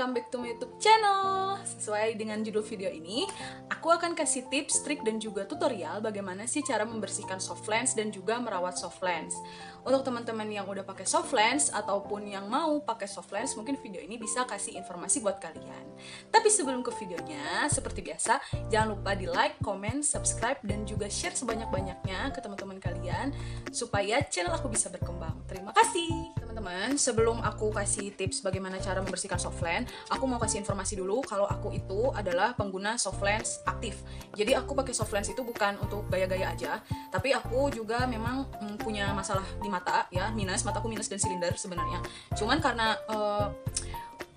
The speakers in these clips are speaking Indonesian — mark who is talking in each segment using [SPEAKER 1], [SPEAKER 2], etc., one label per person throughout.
[SPEAKER 1] welcome back to my YouTube channel. Sesuai dengan judul video ini, aku akan kasih tips, trik, dan juga tutorial bagaimana sih cara membersihkan soft lens dan juga merawat soft lens. Untuk teman-teman yang udah pakai soft lens ataupun yang mau pakai soft lens, mungkin video ini bisa kasih informasi buat kalian. Tapi sebelum ke videonya, seperti biasa, jangan lupa di like, comment, subscribe, dan juga share sebanyak-banyaknya ke teman-teman kalian supaya channel aku bisa berkembang. Terima kasih teman-teman. Sebelum aku kasih tips bagaimana cara membersihkan soft lens, aku mau kasih informasi dulu kalau aku itu adalah pengguna soft lens aktif. Jadi aku pakai soft lens itu bukan untuk gaya-gaya aja, tapi aku juga memang punya masalah di mata ya, mataku minus dan silinder sebenarnya. Cuman karena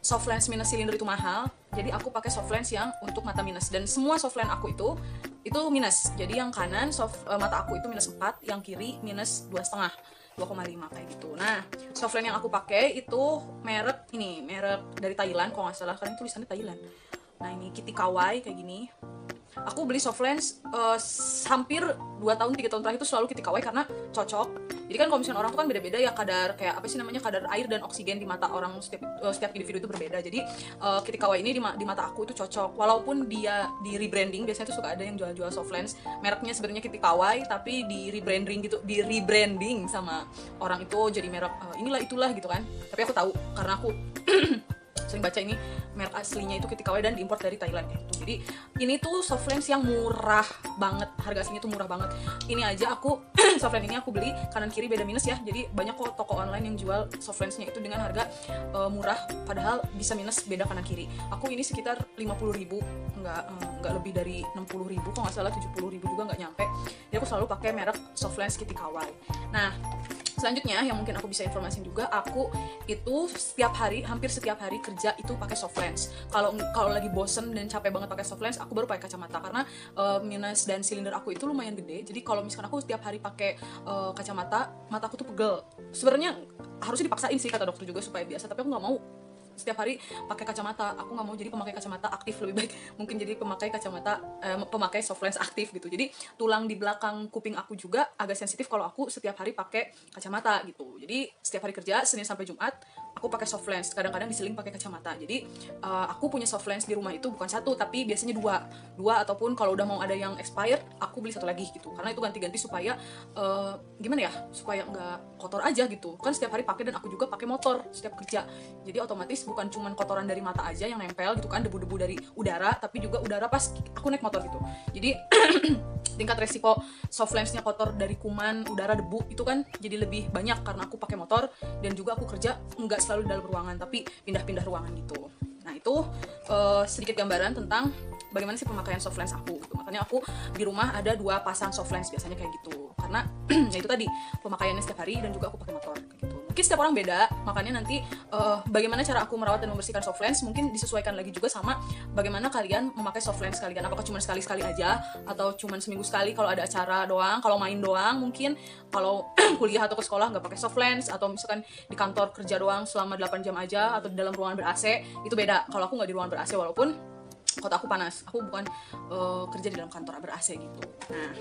[SPEAKER 1] soft lens minus silinder itu mahal, jadi aku pakai soft lens yang untuk mata minus, dan semua soft lens aku itu minus. Jadi yang kanan mata aku itu minus 4, yang kiri minus 2,5 kayak gitu. Nah, soft lens yang aku pakai itu merek dari Thailand kalau nggak salah, karena tulisannya Thailand. Nah, ini Kitty Kawaii kayak gini. Aku beli soft lens hampir 2 tahun 3 tahun terakhir itu selalu Kitty Kawaii karena cocok. Jadi kan kalau misalnya orang tuh kan beda-beda ya kadar kadar air dan oksigen di mata orang setiap individu itu berbeda. Jadi Kitty Kawaii ini di mata aku itu cocok. Walaupun dia di rebranding, biasanya tuh suka ada yang jual-jual soft lens mereknya sebenarnya Kitty Kawaii tapi di rebranding sama orang itu jadi merek inilah itulah gitu kan. Tapi aku tahu karena aku sering baca ini merek aslinya itu Kitty Kawaii dan diimpor dari Thailand kayak gitu. Jadi ini tuh soft lens yang murah banget, harga aslinya tuh murah banget. Ini aja aku soft lens ini aku beli kanan kiri beda minus ya. Jadi banyak kok toko online yang jual soft lensnya itu dengan harga murah, padahal bisa minus beda kanan kiri. Aku ini sekitar 50.000, nggak lebih dari 60.000, kalau nggak salah 70.000 juga nggak nyampe. Jadi aku selalu pakai merek soft lens Kitty Kawaii. Nah, selanjutnya yang mungkin aku bisa informasin juga, aku itu hampir setiap hari kerja itu pakai soft lens. Kalau lagi bosen dan capek banget pakai soft lens, aku baru pakai kacamata karena minus dan silinder aku itu lumayan gede. Jadi kalau misalkan aku setiap hari pakai kacamata, mataku tuh pegel. Sebenarnya harusnya dipaksain sih kata dokter juga supaya biasa, tapi aku nggak mau setiap hari pakai kacamata. Aku nggak mau jadi pemakai kacamata aktif, lebih baik mungkin jadi pemakai soft lens aktif gitu. Jadi tulang di belakang kuping aku juga agak sensitif kalau aku setiap hari pakai kacamata gitu. Jadi setiap hari kerja Senin sampai Jumat aku pakai soft lens, kadang-kadang diseling pakai kacamata. Jadi aku punya soft lens di rumah itu bukan satu tapi biasanya dua ataupun kalau udah mau ada yang expired aku beli satu lagi gitu, karena itu ganti-ganti supaya supaya nggak kotor aja gitu kan. Setiap hari pakai dan aku juga pakai motor setiap kerja, jadi otomatis bukan cuman kotoran dari mata aja yang nempel gitu kan, debu-debu dari udara, tapi juga udara pas aku naik motor gitu. Jadi tingkat resiko soft lensnya kotor dari kuman, udara, debu itu kan jadi lebih banyak karena aku pakai motor dan juga aku kerja nggak selalu di dalam ruangan tapi pindah-pindah ruangan gitu. Nah, itu sedikit gambaran tentang bagaimana sih pemakaian soft lens aku gitu. Makanya aku di rumah ada 2 pasang soft lens biasanya kayak gitu, karena ya itu tadi pemakaiannya setiap hari dan juga aku pakai motor kayak gitu. Mungkin setiap orang beda, makanya nanti bagaimana cara aku merawat dan membersihkan soft lens mungkin disesuaikan lagi juga sama bagaimana kalian memakai soft lens kalian. Apakah cuma sekali-sekali aja atau cuma seminggu sekali kalau ada acara doang, kalau main doang mungkin, kalau kuliah atau ke sekolah nggak pakai soft lens, atau misalkan di kantor kerja doang selama 8 jam aja atau di dalam ruangan ber-AC, itu beda. Kalau aku nggak di ruangan ber-AC, walaupun kota aku panas, aku bukan kerja di dalam kantor ber-AC gitu. Nah,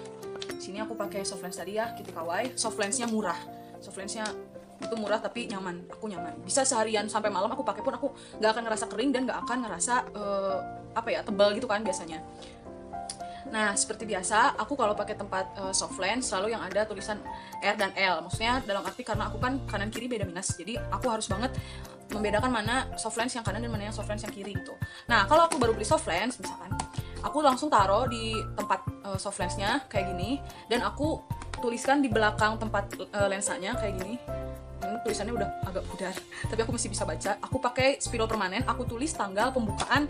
[SPEAKER 1] sini aku pakai soft lens tadi ya, Kitty Kawaii. Soft lensnya murah, soft lensnya itu murah tapi nyaman, aku nyaman. Bisa seharian sampai malam aku pakai pun aku nggak akan ngerasa kering dan nggak akan ngerasa tebal gitu kan biasanya. Nah, seperti biasa, aku kalau pakai tempat soft lens selalu yang ada tulisan R dan L. Maksudnya dalam arti karena aku kan kanan kiri beda minus, jadi aku harus banget membedakan mana soft lens yang kanan dan mana yang soft lens yang kiri gitu. Nah, kalau aku baru beli soft lens misalkan, aku langsung taruh di tempat soft lensnya kayak gini, dan aku tuliskan di belakang tempat lensanya kayak gini. Tulisannya udah agak pudar tapi aku masih bisa baca. Aku pakai spidol permanen, aku tulis tanggal pembukaan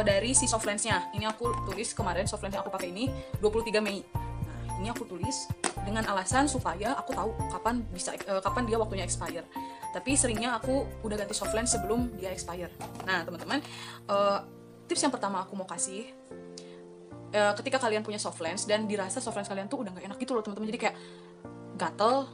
[SPEAKER 1] dari si soft lensnya. Ini aku tulis kemarin soft lens yang aku pakai ini 23 Mei. Nah, ini aku tulis dengan alasan supaya aku tahu kapan dia waktunya expire. Tapi seringnya aku udah ganti soft lens sebelum dia expire. Nah, teman-teman, tips yang pertama aku mau kasih, ketika kalian punya soft lens dan dirasa soft lens kalian tuh udah nggak enak gitu loh teman-teman, jadi kayak gatel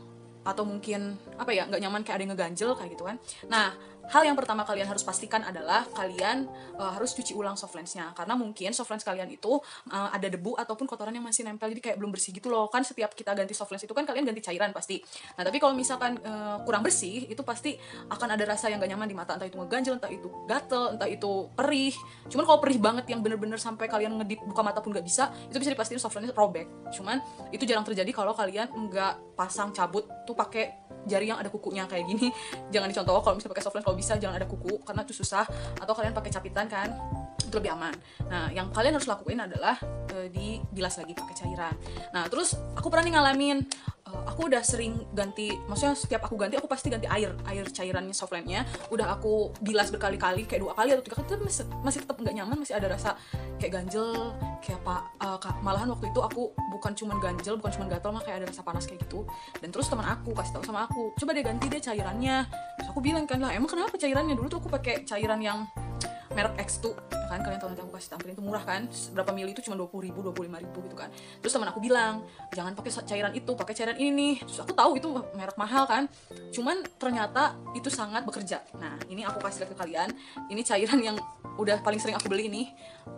[SPEAKER 1] atau mungkin nggak nyaman, kayak ada yang ngeganjel kayak gitu kan. Nah, hal yang pertama kalian harus pastikan adalah kalian harus cuci ulang soft lensnya, karena mungkin soft lens kalian itu ada debu ataupun kotoran yang masih nempel, jadi kayak belum bersih gitu loh. Kan setiap kita ganti soft lens itu kan kalian ganti cairan pasti. Nah tapi kalau misalkan kurang bersih, itu pasti akan ada rasa yang gak nyaman di mata, entah itu ngeganjel, entah itu gatel, entah itu perih. Cuman kalau perih banget yang bener-bener sampai kalian ngedip buka mata pun gak bisa, itu bisa dipastiin soft lensnya robek. Cuman itu jarang terjadi kalau kalian nggak pasang cabut tuh pakai jari yang ada kukunya kayak gini. Jangan dicontoh kalau misalnya pakai soft lens, kalau bisa jangan ada kuku karena itu susah, atau kalian pakai capitan kan, itu lebih aman. Nah yang kalian harus lakuin adalah dibilas lagi pakai cairan. Nah terus aku pernah nih ngalamin, aku udah sering ganti, maksudnya setiap aku ganti aku pasti ganti air cairannya soft lensnya, udah aku bilas berkali-kali kayak 2 kali atau 3 kali, tapi masih tetap nggak nyaman, masih ada rasa kayak ganjel, kayak malahan waktu itu aku bukan cuman ganjel, bukan cuman gatal, mah kayak ada rasa panas kayak gitu. Dan terus teman aku kasih tahu sama aku, coba deh ganti deh cairannya. Terus aku bilang kan, lah emang kenapa cairannya, dulu tuh aku pakai cairan yang merek X2 kan, kalian tahu, nanti aku kasih tampilin, itu murah kan, berapa mili itu cuma 20.000, 25.000 gitu kan. Terus teman aku bilang jangan pakai cairan itu, pakai cairan ini nih. Terus aku tahu itu merek mahal kan, cuman ternyata itu sangat bekerja. Nah ini aku kasih lihat ke kalian, ini cairan yang udah paling sering aku beli nih,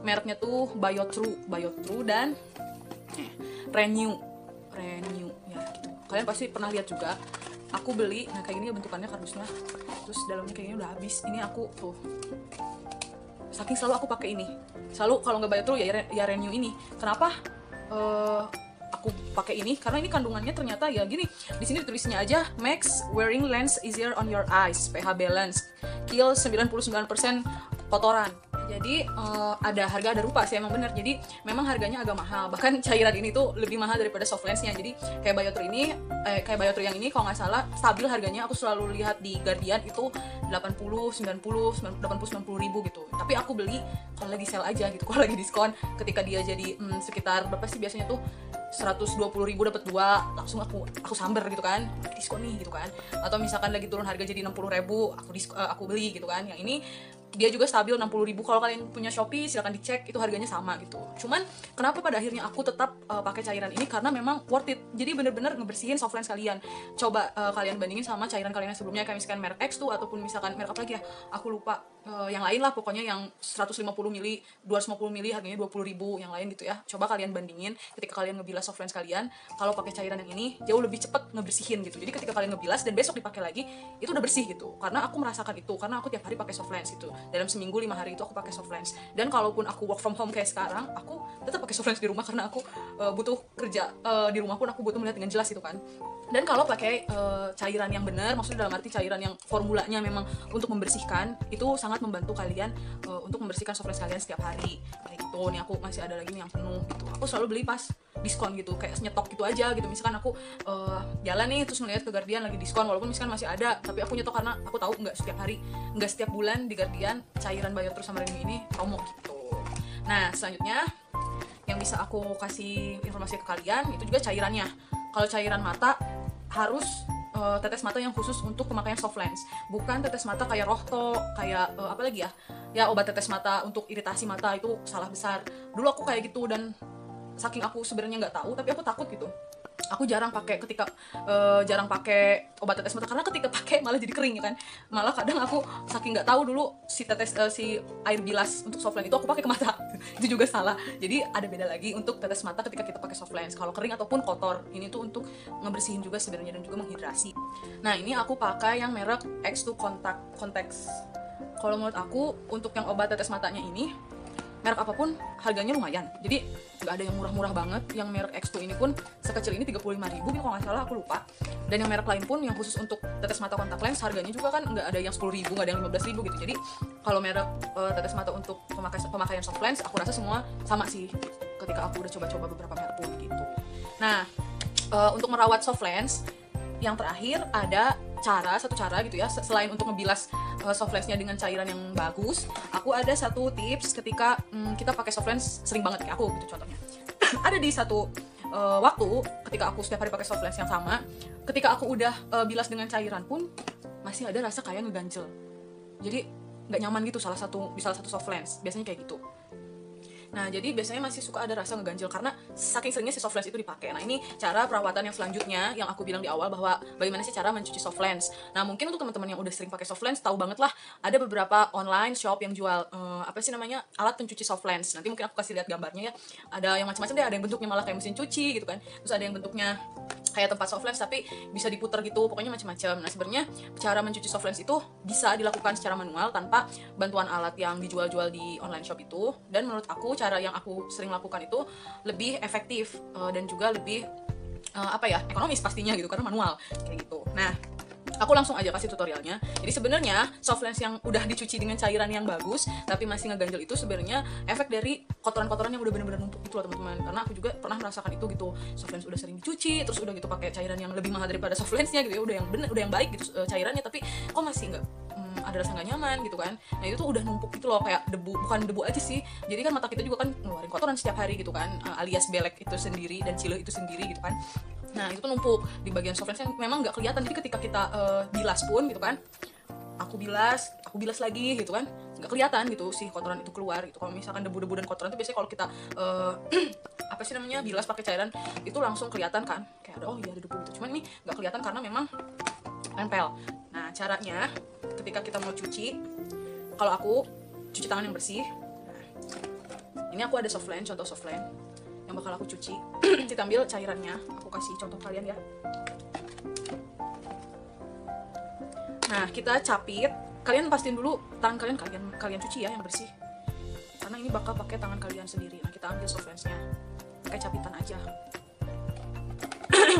[SPEAKER 1] mereknya tuh Biotrue dan Renew ya gitu. Kalian pasti pernah lihat juga, aku beli, nah kayak gini bentukannya kardusnya, terus dalamnya kayaknya udah habis. Ini aku tuh saking selalu aku pakai ini, selalu kalau nggak Biotrue ya Renew ini. Kenapa aku pakai ini? Karena ini kandungannya ternyata ya gini, di sini tulisnya aja, makes wearing lens easier on your eyes, pH balance, kill 99% kotoran. Jadi ada harga ada rupa sih, emang bener. Jadi memang harganya agak mahal, bahkan cairan ini tuh lebih mahal daripada soft lensnya. Jadi kayak Biotrue yang ini kalau nggak salah stabil harganya, aku selalu lihat di Guardian itu 80, 90, 80, 90 ribu gitu. Tapi aku beli kalau lagi sale aja gitu, kalau lagi diskon, ketika dia jadi sekitar berapa sih biasanya tuh 120.000 dapat 2, langsung aku samber gitu kan, diskon nih gitu kan. Atau misalkan lagi turun harga jadi 60.000, aku beli gitu kan. Yang ini dia juga stabil 60.000. Kalau kalian punya Shopee silahkan dicek, itu harganya sama gitu. Cuman kenapa pada akhirnya aku tetap pakai cairan ini, karena memang worth it. Jadi bener-bener ngebersihin soft lens kalian. Coba kalian bandingin sama cairan kalian yang sebelumnya, kayak misalkan merek X2 ataupun misalkan merek apa lagi ya, aku lupa, yang lain lah pokoknya, yang 150 mili, 250 mili harganya 20.000, yang lain gitu ya. Coba kalian bandingin ketika kalian ngebilas soft lens kalian, kalau pakai cairan yang ini jauh lebih cepet ngebersihin gitu. Jadi ketika kalian ngebilas dan besok dipakai lagi, itu udah bersih gitu. Karena aku merasakan itu, karena aku tiap hari pakai soft lens gitu. Dalam seminggu 5 hari itu aku pakai soft lens. Dan kalaupun aku work from home kayak sekarang, aku tetap pakai soft lens di rumah, karena aku butuh kerja di rumah pun aku butuh melihat dengan jelas gitu kan. Dan kalau pakai cairan yang benar, maksudnya dalam arti cairan yang formulanya memang untuk membersihkan, itu sangat membantu kalian untuk membersihkan soft lens kalian setiap hari. Kayak gitu. Nih aku masih ada lagi nih yang penuh gitu. Aku selalu beli pas diskon gitu, kayak nyetok gitu aja gitu. Misalkan aku jalan nih terus ngeliat ke Guardian lagi diskon, walaupun misalkan masih ada, tapi aku nyetok karena aku tahu nggak setiap hari, nggak setiap bulan di Guardian cairan Biotrue sama Renew ini promo gitu. Nah selanjutnya yang bisa aku kasih informasi ke kalian itu juga cairannya. Kalau cairan mata harus tetes mata yang khusus untuk pemakaian soft lens, bukan tetes mata kayak Rohto, kayak apa lagi ya obat tetes mata untuk iritasi mata. Itu salah besar. Dulu aku kayak gitu, dan saking aku sebenarnya nggak tahu, tapi aku takut gitu. Aku jarang pakai obat tetes mata, karena ketika pakai malah jadi kering ya kan. Malah kadang aku saking nggak tahu dulu si air bilas untuk soft lens itu aku pakai ke mata. Itu juga salah. Jadi ada beda lagi untuk tetes mata ketika kita pakai soft lens, kalau kering ataupun kotor. Ini tuh untuk ngebersihin juga sebenarnya, dan juga menghidrasi. Nah ini aku pakai yang merek X2 Contacts. Kalau menurut aku untuk yang obat tetes matanya ini, merek apapun harganya lumayan, jadi nggak ada yang murah-murah banget. Yang merek X2 ini pun sekecil ini 35.000 gitu kalau nggak salah, aku lupa. Dan yang merek lain pun yang khusus untuk tetes mata kontak lens harganya juga kan nggak ada yang 10.000, nggak ada yang 15.000 gitu. Jadi kalau merek tetes mata untuk pemakaian soft lens, aku rasa semua sama sih ketika aku udah coba-coba beberapa merek pun gitu. Nah untuk merawat soft lens, yang terakhir ada satu cara gitu ya, selain untuk ngebilas soft lensnya dengan cairan yang bagus, aku ada satu tips ketika kita pakai soft lens sering banget kayak aku gitu. Contohnya ada di satu waktu ketika aku setiap hari pakai soft lens yang sama, ketika aku udah bilas dengan cairan pun masih ada rasa kayak ngeganjel, jadi nggak nyaman gitu di salah satu soft lens, biasanya kayak gitu. Nah, jadi biasanya masih suka ada rasa ngeganjel karena saking seringnya si soft lens itu dipakai. Nah, ini cara perawatan yang selanjutnya yang aku bilang di awal, bahwa bagaimana sih cara mencuci soft lens. Nah, mungkin untuk teman-teman yang udah sering pakai soft lens tahu banget lah, ada beberapa online shop yang jual apa sih namanya, alat pencuci soft lens. Nanti mungkin aku kasih lihat gambarnya ya. Ada yang macam-macam deh, ada yang bentuknya malah kayak mesin cuci gitu kan. Terus ada yang bentuknya kayak tempat soft lens tapi bisa diputar gitu, pokoknya macam-macam. Nah, sebenarnya cara mencuci soft lens itu bisa dilakukan secara manual tanpa bantuan alat yang dijual-jual di online shop itu. Dan menurut aku cara yang aku sering lakukan itu lebih efektif dan juga lebih apa ya, ekonomis pastinya gitu, karena manual kayak gitu. Nah, aku langsung aja kasih tutorialnya. Jadi sebenarnya soft lens yang udah dicuci dengan cairan yang bagus tapi masih ngeganjel itu sebenarnya efek dari kotoran-kotoran yang udah benar-benar numpuk itu loh teman-teman. Karena aku juga pernah merasakan itu gitu. Soft lens udah sering dicuci, terus udah gitu pakai cairan yang lebih mahal daripada soft lensnya gitu ya, udah yang bener, udah yang baik gitu cairannya, tapi kok masih nggak ada rasa nggak nyaman gitu kan. Nah, itu tuh udah numpuk gitu loh, kayak debu, bukan debu aja sih, jadi kan mata kita juga kan ngeluarin kotoran setiap hari gitu kan, alias belek itu sendiri dan cileh itu sendiri gitu kan. Nah, itu tuh numpuk di bagian soft lens yang memang nggak kelihatan. Jadi ketika kita bilas pun gitu kan, aku bilas lagi gitu kan, nggak kelihatan gitu si kotoran itu keluar gitu. Kalau misalkan debu-debu dan kotoran itu biasanya kalau kita apa sih namanya, bilas pakai cairan itu langsung kelihatan kan, kayak ada, oh iya ada debu gitu. Cuman ini nggak kelihatan karena memang nempel. Nah, caranya ketika kita mau cuci, kalau aku cuci tangan yang bersih. Nah, ini aku ada soft lens, contoh soft lens yang bakal aku cuci. Kita ambil cairannya, aku kasih contoh kalian ya. Nah, kita capit. Kalian pastiin dulu tangan kalian cuci ya yang bersih, karena ini bakal pakai tangan kalian sendiri. Nah, kita ambil soft lensnya, pakai capitan aja.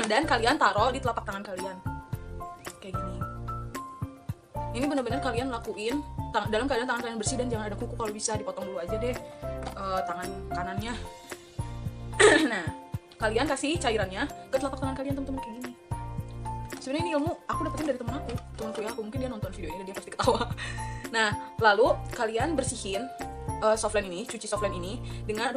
[SPEAKER 1] Dan kalian taruh di telapak tangan kalian kayak gini. Ini benar-benar kalian lakuin dalam keadaan tangan kalian bersih dan jangan ada kuku. Kalau bisa dipotong dulu aja deh tangan kanannya. Nah, kalian kasih cairannya ke telapak tangan kalian teman-teman kayak gini. Sebenarnya ini ilmu aku dapetin dari temanku ya, aku mungkin dia nonton video ini dan dia pasti ketawa. Nah, lalu kalian bersihin soft lens ini, cuci soft lens ini dengan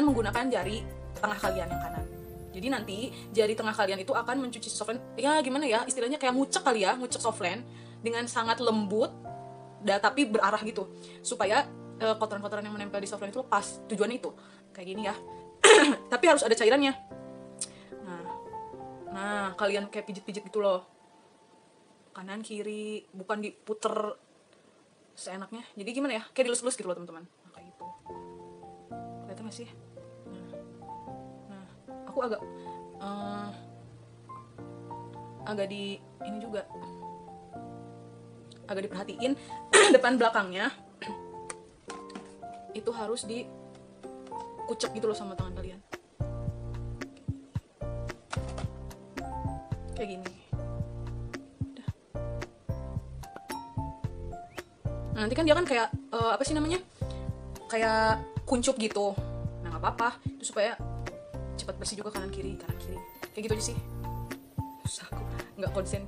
[SPEAKER 1] menggunakan jari tengah kalian yang kanan. Jadi nanti jari tengah kalian itu akan mencuci soft lens, ya gimana ya istilahnya, kayak ngucek kali ya, ngucek soft lens dengan sangat lembut tapi berarah gitu, supaya kotoran-kotoran yang menempel di soft lens itu lepas. Tujuannya itu kayak gini ya. Tapi harus ada cairannya. Nah, kalian kayak pijit-pijit gitu loh, kanan kiri, bukan diputer seenaknya. Jadi gimana ya, kayak dilus-lus gitu loh teman-teman. Nah, kayak gitu, kelihatan gak sih? Nah, aku agak di ini juga, agak diperhatiin depan belakangnya itu harus dikucek gitu loh sama tangan kalian kayak gini. Nah, nanti kan dia kan kayak apa sih namanya, kayak kuncup gitu. Nah, nggak apa-apa, itu supaya cepat bersih juga kanan kiri kayak gitu aja sih. Susah, aku nggak konsen.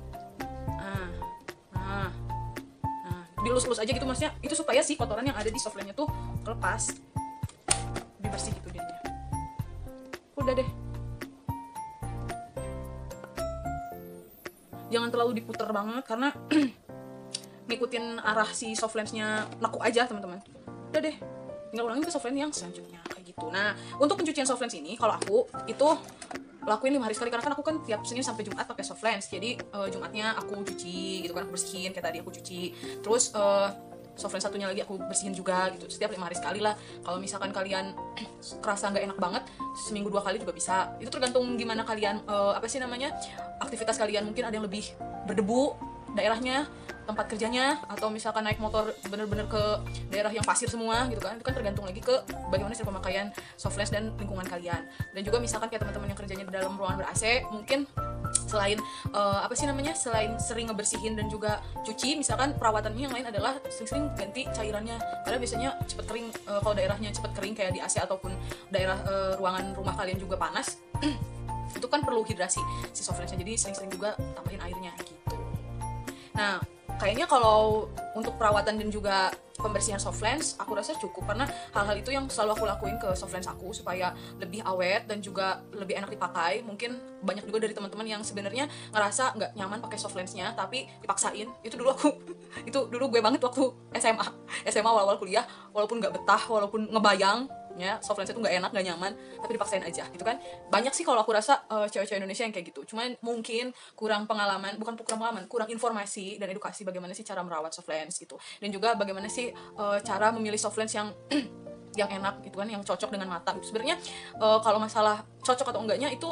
[SPEAKER 1] Nah, dilus-lus aja gitu, maksudnya itu supaya si kotoran yang ada di soft lens-nya tuh kelepas, lebih bersih gitu jadinya. Udah deh, jangan terlalu diputer banget karena ngikutin arah si soft lens-nya naku aja teman-teman. Udah deh, tinggal ulangin ke soft lens yang selanjutnya kayak gitu. Nah, untuk pencucian soft lens ini kalau aku itu lakuin 5 hari sekali, karena kan aku kan tiap Senin sampai Jumat pakai soft lens. Jadi Jumatnya aku cuci gitu kan, aku bersihin kayak tadi aku cuci. Terus soft lens satunya lagi aku bersihin juga gitu. Setiap 5 hari sekali lah. Kalau misalkan kalian kerasa nggak enak banget, seminggu 2 kali juga bisa. Itu tergantung gimana kalian apa sih namanya, aktivitas kalian. Mungkin ada yang lebih berdebu daerahnya, tempat kerjanya, atau misalkan naik motor bener-bener ke daerah yang pasir semua gitu kan. Itu kan tergantung lagi ke bagaimana sih pemakaian soft lens dan lingkungan kalian. Dan juga misalkan kayak teman-teman yang kerjanya di dalam ruangan ber-AC, mungkin selain apa sih namanya, selain sering ngebersihin dan juga cuci, misalkan perawatannya yang lain adalah sering-sering ganti cairannya, karena biasanya cepet kering. Kalau daerahnya cepet kering kayak di AC ataupun daerah ruangan rumah kalian juga panas itu kan perlu hidrasi si soft lensnya, jadi sering-sering juga tambahin airnya gitu. Nah, kayaknya kalau untuk perawatan dan juga pembersihan soft lens aku rasa cukup, karena hal-hal itu yang selalu aku lakuin ke soft lens aku supaya lebih awet dan juga lebih enak dipakai. Mungkin banyak juga dari teman-teman yang sebenarnya ngerasa nggak nyaman pakai soft lensnya tapi dipaksain. Itu dulu aku itu dulu gue banget waktu SMA awal-awal kuliah, walaupun nggak betah, walaupun ngebayang ya soft lens itu nggak enak, nggak nyaman, tapi dipaksain aja gitu kan. Banyak sih kalau aku rasa cewek-cewek Indonesia yang kayak gitu, cuman mungkin kurang pengalaman, bukan kurang pengalaman, kurang informasi dan edukasi bagaimana sih cara merawat soft lens gitu, dan juga bagaimana sih cara memilih soft lens yang yang enak gitu kan, yang cocok dengan mata gitu. Sebenarnya kalau masalah cocok atau enggaknya itu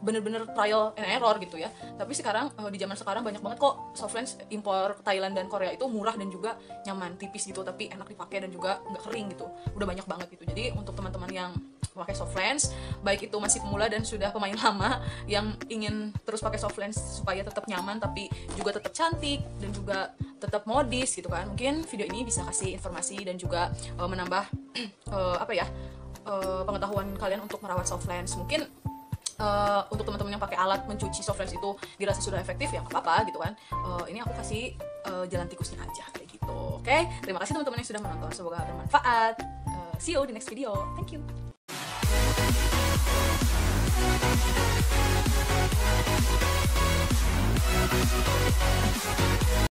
[SPEAKER 1] bener-bener trial and error gitu ya. Tapi sekarang di zaman sekarang banyak banget kok soft lens impor Thailand dan Korea itu murah dan juga nyaman, tipis gitu tapi enak dipakai dan juga nggak kering gitu. Udah banyak banget gitu. Jadi untuk teman-teman yang pakai soft lens, baik itu masih pemula dan sudah pemain lama yang ingin terus pakai soft lens supaya tetap nyaman tapi juga tetap cantik dan juga tetap modis gitu kan. Mungkin video ini bisa kasih informasi dan juga menambah pengetahuan kalian untuk merawat soft lens. Mungkin untuk teman-teman yang pakai alat mencuci soft lens itu dirasa sudah efektif, ya nggak apa-apa gitu kan. Ini aku kasih jalan tikusnya aja kayak gitu. Oke, terima kasih teman-teman yang sudah menonton, semoga bermanfaat. See you di next video. Thank you.